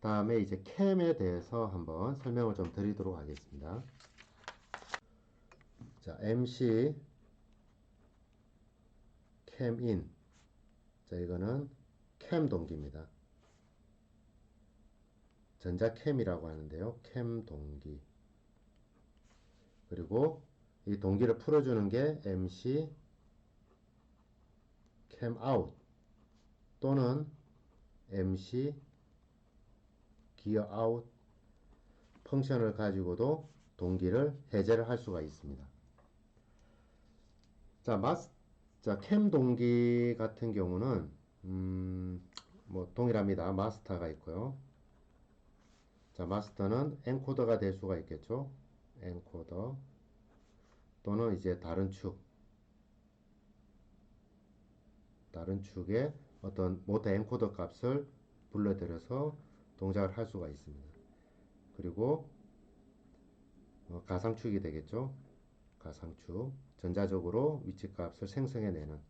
다음에 이제 캠에 대해서 한번 설명을 좀 드리도록 하겠습니다. 자, MC 캠인. 자, 이거는 캠 동기입니다. 전자캠이라고 하는데요. 캠 동기. 그리고 이 동기를 풀어주는 게 MC 캠 아웃 또는 MC 기어 아웃 펑션을 가지고도 동기를 해제를 할 수가 있습니다. 자, 캠 동기 같은 경우는 뭐 동일합니다. 마스터가 있고요. 자, 마스터는 엔코더가 될 수가 있겠죠. 엔코더 또는 이제 다른 축에 어떤 모터 엔코더 값을 불러들여서 동작을 할 수가 있습니다. 그리고 가상축이 되겠죠. 가상축 전자적으로 위치값을 생성해내는,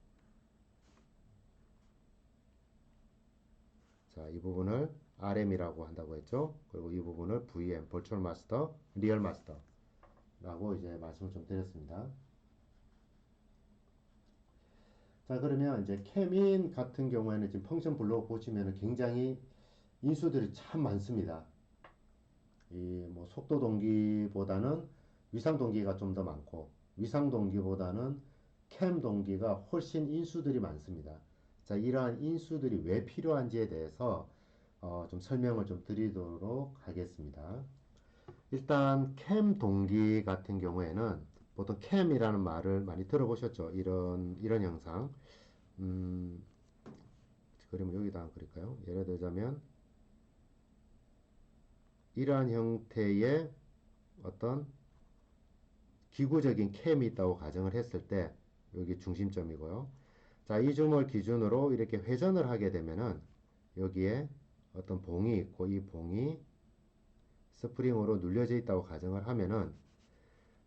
자, 이 부분을 RM이라고 한다고 했죠. 그리고 이 부분을 VM, Virtual Master, Real Master 라고 이제 말씀을 좀 드렸습니다. 자, 그러면 이제 캠인 같은 경우에는 지금 펑션 블록 보시면 굉장히 인수들이 참 많습니다. 이 뭐 속도 동기보다는 위상 동기가 좀 더 많고, 위상 동기보다는 캠 동기가 훨씬 인수들이 많습니다. 자, 이러한 인수들이 왜 필요한지에 대해서 좀 설명을 좀 드리도록 하겠습니다. 일단 캠 동기 같은 경우에는 보통 캠이라는 말을 많이 들어보셨죠. 이런 형상. 그림을 여기다 그릴까요? 예를 들자면 이러한 형태의 어떤 기구적인 캠이 있다고 가정을 했을 때 여기 중심점이고요. 자, 이 점을 기준으로 이렇게 회전을 하게 되면은 여기에 어떤 봉이 있고 이 봉이 스프링으로 눌려져 있다고 가정을 하면은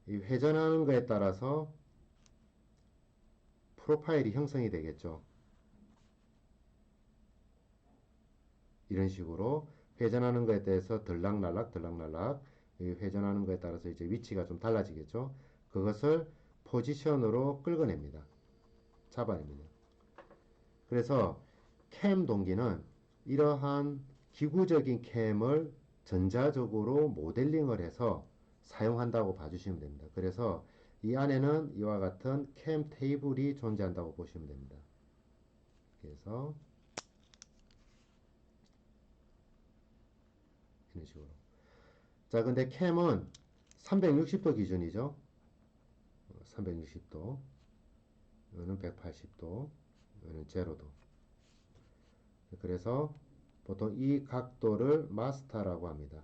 이 회전하는 것에 따라서 프로파일이 형성이 되겠죠. 이런 식으로 회전하는 것에 대해서 들락날락 회전하는 것에 따라서 이제 위치가 좀 달라지겠죠. 그것을 포지션으로 끌어냅니다. 잡아냅니다. 그래서 캠 동기는 이러한 기구적인 캠을 전자적으로 모델링을 해서 사용한다고 봐주시면 됩니다. 그래서 이 안에는 이와 같은 캠 테이블이 존재한다고 보시면 됩니다. 그래서 이런 식으로. 자, 근데 캠은 360도 기준이죠. 360도. 이거는 180도. 이거는 제로도. 그래서 보통 이 각도를 마스터라고 합니다.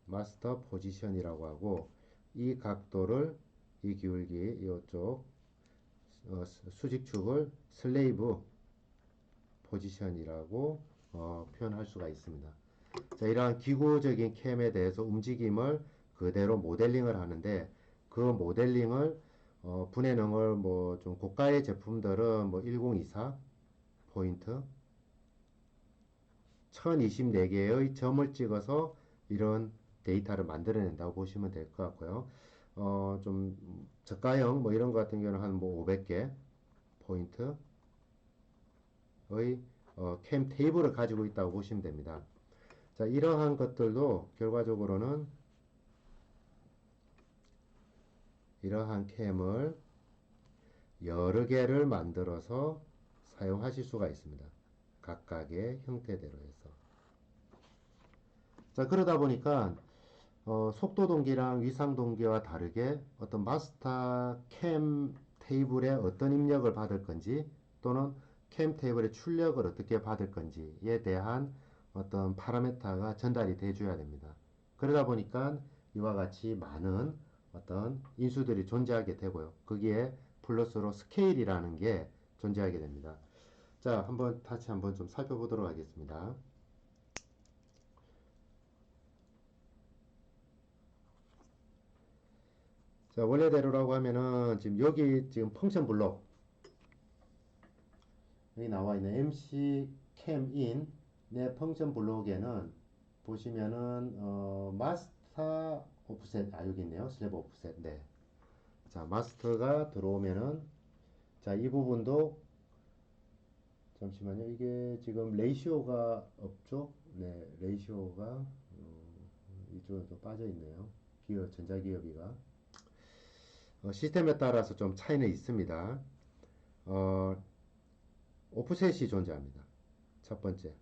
마스터 포지션이라고 하고, 이 각도를, 이 기울기, 이쪽 수직축을 슬레이브 포지션이라고 표현할 수가 있습니다. 자, 이러한 기구적인 캠에 대해서 움직임을 그대로 모델링을 하는데, 그 모델링을 분해능을 뭐 좀 고가의 제품들은 뭐 1024 포인트 1024개의 점을 찍어서 이런 데이터를 만들어낸다고 보시면 될 것 같고요. 좀 저가형 뭐 이런 것 같은 경우는 한 뭐 500개 포인트의 캠 테이블을 가지고 있다고 보시면 됩니다. 자, 이러한 것들도 결과적으로는 이러한 캠을 여러 개를 만들어서 사용하실 수가 있습니다. 각각의 형태대로 해서. 자, 그러다 보니까 속도 동기랑 위상 동기와 다르게 어떤 마스터 캠 테이블에 어떤 입력을 받을 건지 또는 캠 테이블의 출력을 어떻게 받을 건지에 대한 어떤 파라메타가 전달이 돼줘야 됩니다. 그러다 보니까 이와 같이 많은 어떤 인수들이 존재하게 되고요. 거기에 플러스로 스케일이라는 게 존재하게 됩니다. 자, 다시 한번 좀 살펴보도록 하겠습니다. 자, 원래대로라고 하면은 지금 여기 지금 펑션 블록 여기 나와 있는 MC 캠 인 내 펑션 블록에는 보시면은 마스터 오프셋 여기 있네요. 슬래브 오프셋. 네. 자, 마스터가 들어오면은 자, 이 부분도 잠시만요. 이게 지금 레이시오가 없죠? 네, 레이시오가 이쪽에 좀 빠져 있네요. 기업 전자기업이가 시스템에 따라서 좀 차이는 있습니다. 어, 오프셋이 존재합니다. 첫 번째.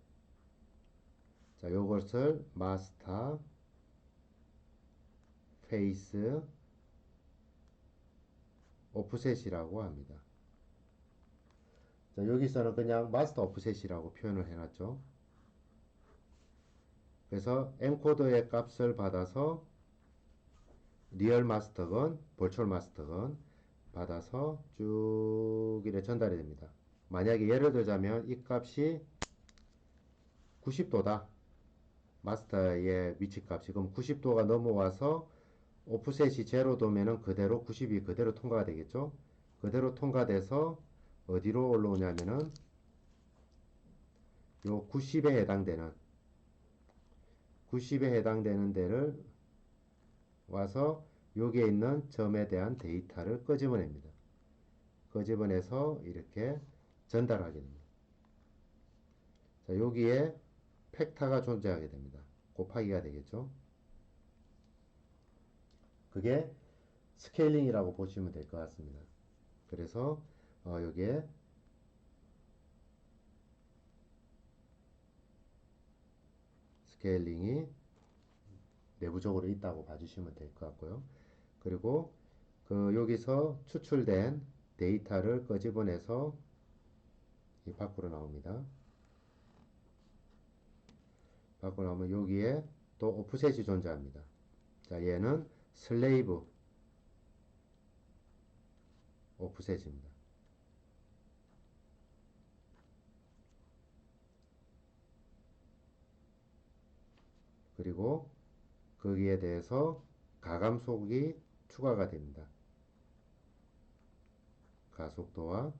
자, 요것을 마스터, 페이스, 오프셋이라고 합니다. 자, 여기서는 그냥 마스터 오프셋이라고 표현을 해놨죠. 그래서 엔코더의 값을 받아서 리얼 마스터건, 볼철 마스터건 받아서 쭉 이렇게 전달이 됩니다. 만약에 예를 들자면 이 값이 90도다. 마스터의 위치값이 그럼 90도가 넘어와서 오프셋이 제로도면은 그대로 90이 그대로 통과가 되겠죠. 그대로 통과돼서 어디로 올라오냐면은 요 90에 해당되는 데를 와서 여기에 있는 점에 대한 데이터를 끄집어냅니다. 끄집어내서 이렇게 전달하게 됩니다. 자, 여기에 팩터가 존재하게 됩니다. 곱하기가 되겠죠. 그게 스케일링이라고 보시면 될 것 같습니다. 그래서 여기에 스케일링이 내부적으로 있다고 봐주시면 될 것 같고요. 그리고 여기서 추출된 데이터를 끄집어내서 이 밖으로 나옵니다. 밖으로 나오면 여기에 또 오프셋이 존재합니다. 자, 얘는 슬레이브 오프셋입니다. 그리고 거기에 대해서 가감속이 추가가 됩니다. 가속도와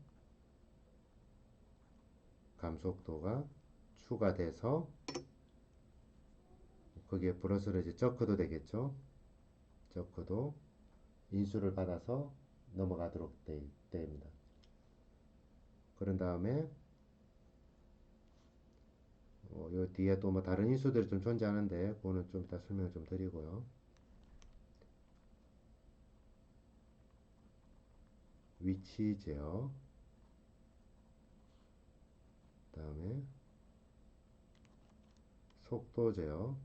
감속도가 추가돼서 거기에 플러스로 이제 저크도 되겠죠. 저크도 인수를 받아서 넘어가도록 됩니다. 그런 다음에 요 뒤에 또 뭐 다른 인수들이 좀 존재하는데 그거는 좀 이따 설명 좀 드리고요. 위치 제어, 그 다음에 속도 제어,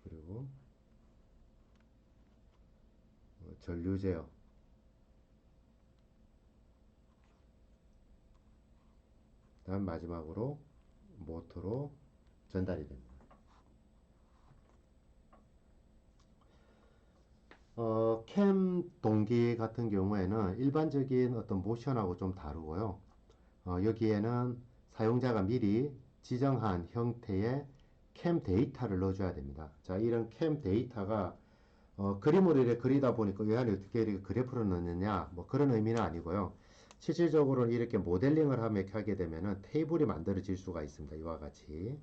그리고 전류 제어, 다음 마지막으로 모터로 전달이 됩니다. 캠 동기 같은 경우에는 일반적인 어떤 모션하고 좀 다르고요. 여기에는 사용자가 미리 지정한 형태의 캠 데이터를 넣어줘야 됩니다. 자, 이런 캠 데이터가 그림으로 이렇게 그리다 보니까 이 안에 어떻게 이렇게 그래프를 넣느냐 뭐 그런 의미는 아니고요. 실질적으로는 이렇게 모델링을 하게 되면은 테이블이 만들어질 수가 있습니다. 이와 같이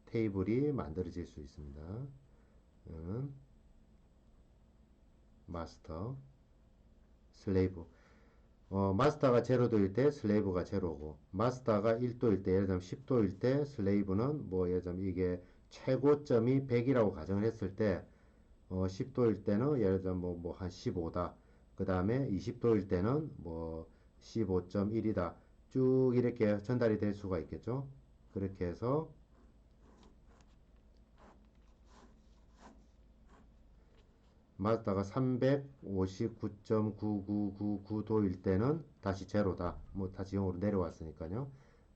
테이블이 만들어질 수 있습니다. 마스터, 슬레이브. 마스터가 제로도일 때 슬레이브가 제로고, 마스터가 1도일 때, 예를 들면 10도일 때 슬레이브는 뭐 예를 들면 이게 최고점이 100이라고 가정을 했을 때 10도일 때는 예를 들면 뭐 한 15다. 그 다음에 20도일 때는 뭐 15.1이다. 쭉 이렇게 전달이 될 수가 있겠죠. 그렇게 해서 마스터가 359.9999도일 때는 다시 제로다. 뭐 다시 0으로 내려왔으니까요.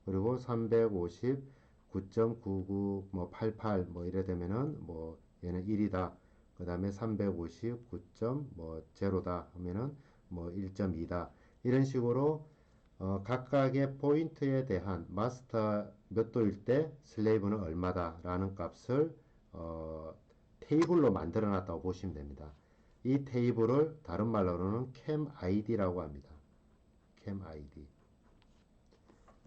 그리고 359.99 뭐 88 뭐 이래 되면은 뭐 얘는 1이다. 그 다음에 359. 뭐 제로다 하면은 뭐 1.2다. 이런 식으로 각각의 포인트에 대한 마스터 몇 도일 때 슬레이브는 얼마다 라는 값을 테이블로 만들어 놨다고 보시면 됩니다. 이 테이블을 다른 말로는 캠 아이디라고 합니다. 캠 아이디.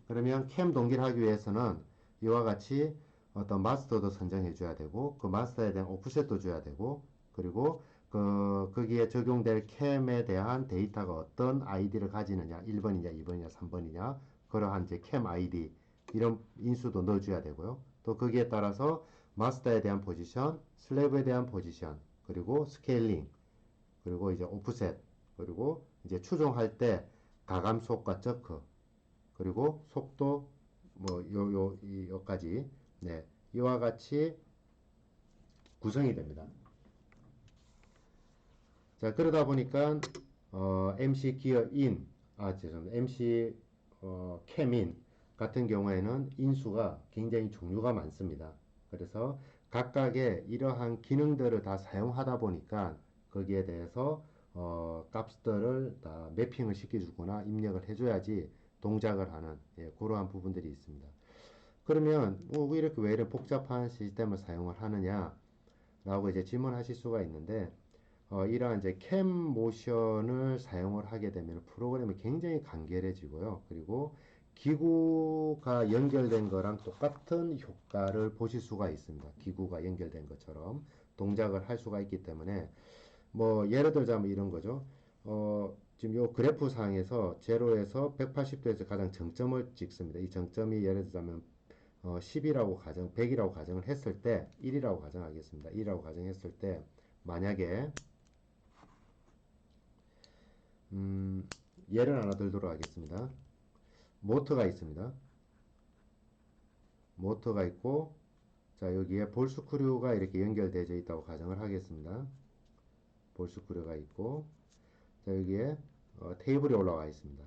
그러면 캠 동기를 하기 위해서는 이와 같이 어떤 마스터도 선정해 줘야 되고, 그 마스터에 대한 오프셋도 줘야 되고, 그리고 거기에 적용될 캠에 대한 데이터가 어떤 아이디를 가지느냐, 1번이냐, 2번이냐, 3번이냐, 그러한 이제 캠 아이디, 이런 인수도 넣어줘야 되고요. 또 거기에 따라서 마스터에 대한 포지션, 슬래브에 대한 포지션, 그리고 스케일링, 그리고 이제 오프셋, 그리고 이제 추종할 때 가감속과 저크, 그리고 속도, 뭐, 요까지, 네, 이와 같이 구성이 됩니다. 자, 그러다 보니까, MC 기어 인, 죄송합니다. MC, 캠인 같은 경우에는 인수가 굉장히 종류가 많습니다. 그래서 각각의 이러한 기능들을 다 사용하다 보니까 거기에 대해서, 값들을 다 매핑을 시켜주거나 입력을 해줘야지 동작을 하는, 예, 그러한 부분들이 있습니다. 그러면, 이렇게 왜 이렇게 복잡한 시스템을 사용을 하느냐? 라고 이제 질문하실 수가 있는데, 이러한 이제 캠 모션을 사용을 하게 되면 프로그램이 굉장히 간결해지고요. 그리고 기구가 연결된 거랑 똑같은 효과를 보실 수가 있습니다. 기구가 연결된 것처럼 동작을 할 수가 있기 때문에, 뭐 예를 들자면 이런 거죠. 지금 요 그래프 상에서 0에서 180도에서 가장 정점을 찍습니다. 이 정점이 예를 들자면 10이라고 100이라고 가정을 했을 때, 1이라고 가정하겠습니다. 1이라고 가정했을 때, 만약에, 예를 하나 들도록 하겠습니다. 모터가 있습니다. 모터가 있고, 자, 여기에 볼 스크류가 이렇게 연결되어 있다고 가정을 하겠습니다. 볼 스크류가 있고, 자, 여기에 테이블이 올라와 있습니다.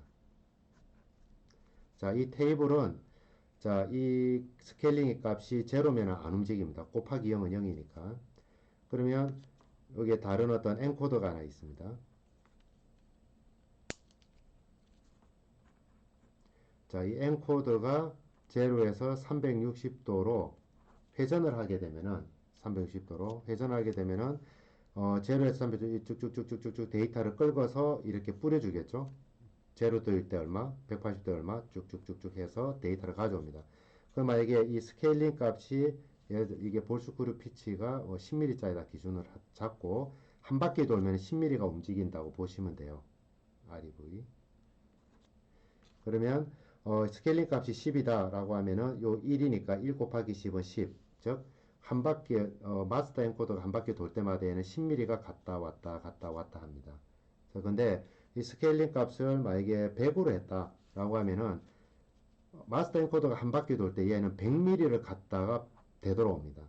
자, 이 테이블은, 자, 이 스케일링 값이 제로면 안 움직입니다. 곱하기 0은 0이니까. 그러면 여기에 다른 어떤 엔코더가 하나 있습니다. 자, 이 엔코더가 0에서 360도로 회전을 하게 되면은, 360도로 회전하게 되면은, 0에서 360도 쭉쭉쭉쭉쭉 데이터를 끌고서 이렇게 뿌려주겠죠. 0도일 때 얼마, 180도 얼마, 쭉쭉쭉쭉 해서 데이터를 가져옵니다. 그럼 만약에 이 스케일링 값이, 이게 볼스크류 피치가 10mm짜리다 기준을 잡고, 한 바퀴 돌면 10mm가 움직인다고 보시면 돼요. REV. 그러면 스케일링 값이 10이다 라고 하면은 요 1이니까 1 곱하기 10은 10. 즉, 한 바퀴, 마스터 엔코더가 한 바퀴 돌 때마다 얘는 10mm가 갔다 왔다 갔다 왔다 합니다. 자, 근데 이 스케일링 값을 만약에 100으로 했다 라고 하면은 마스터 엔코더가 한 바퀴 돌 때 얘는 100mm를 갔다가 되돌아옵니다.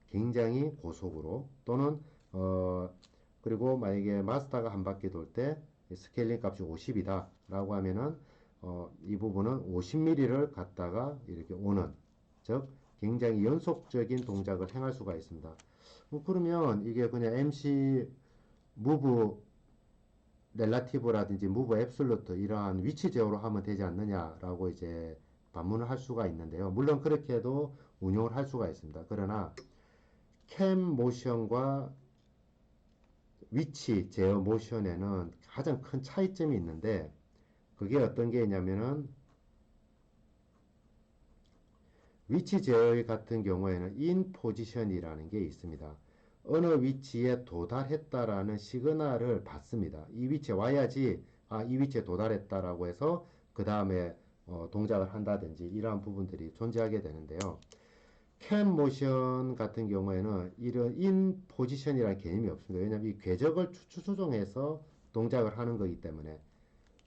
굉장히 고속으로. 또는 그리고 만약에 마스터가 한 바퀴 돌 때 스케일링 값이 50이다 라고 하면은 이 부분은 50mm를 갖다가 이렇게 오는, 즉 굉장히 연속적인 동작을 행할 수가 있습니다. 그러면 이게 그냥 MC 무브 렐라티브라든지 무브 앱솔루트 이러한 위치 제어로 하면 되지 않느냐라고 이제 반문을 할 수가 있는데요. 물론 그렇게 해도 운용을 할 수가 있습니다. 그러나 캠 모션과 위치 제어 모션에는 가장 큰 차이점이 있는데, 그게 어떤 게 있냐면은 위치 제어 같은 경우에는 in 포지션이라는 게 있습니다. 어느 위치에 도달했다라는 시그널을 받습니다. 이 위치에 와야지 이 위치에 도달했다라고 해서 그 다음에 동작을 한다든지 이러한 부분들이 존재하게 되는데요. 캠 모션 같은 경우에는 이런 in 포지션이라는 개념이 없습니다. 왜냐하면 이 궤적을 추정해서 동작을 하는 거기 때문에.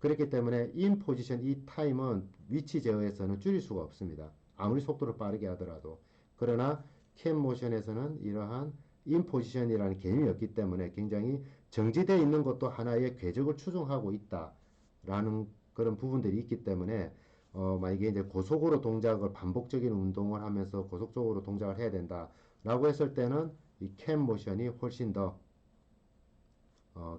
그렇기 때문에 in 포지션 이 타임은 위치 제어에서는 줄일 수가 없습니다. 아무리 속도를 빠르게 하더라도. 그러나 캠 모션에서는 이러한 in 포지션이라는 개념이 없기 때문에 굉장히 정지되어 있는 것도 하나의 궤적을 추정하고 있다라는 그런 부분들이 있기 때문에 만약에 이제 고속으로 동작을 반복적인 운동을 하면서 고속적으로 동작을 해야 된다라고 했을 때는 이 캠 모션이 훨씬 더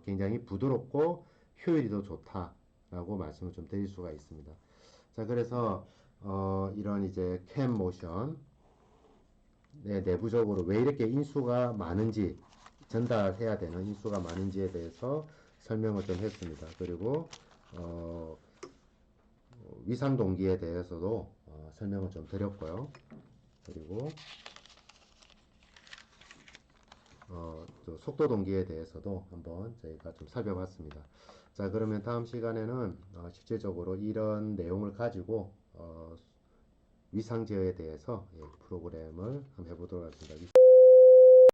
굉장히 부드럽고 효율이 더 좋다라고 말씀을 좀 드릴 수가 있습니다. 자, 그래서 이런 이제 캠 모션 내부적으로 왜 이렇게 인수가 많은지 전달해야 되는 인수가 많은지에 대해서 설명을 좀 했습니다. 그리고 위상 동기에 대해서도 설명을 좀 드렸고요. 그리고 또 속도 동기에 대해서도 한번 저희가 좀 살펴봤습니다. 자, 그러면 다음 시간에는 실질적으로 이런 내용을 가지고 위상 제어에 대해서 프로그램을 한번 해보도록 하겠습니다.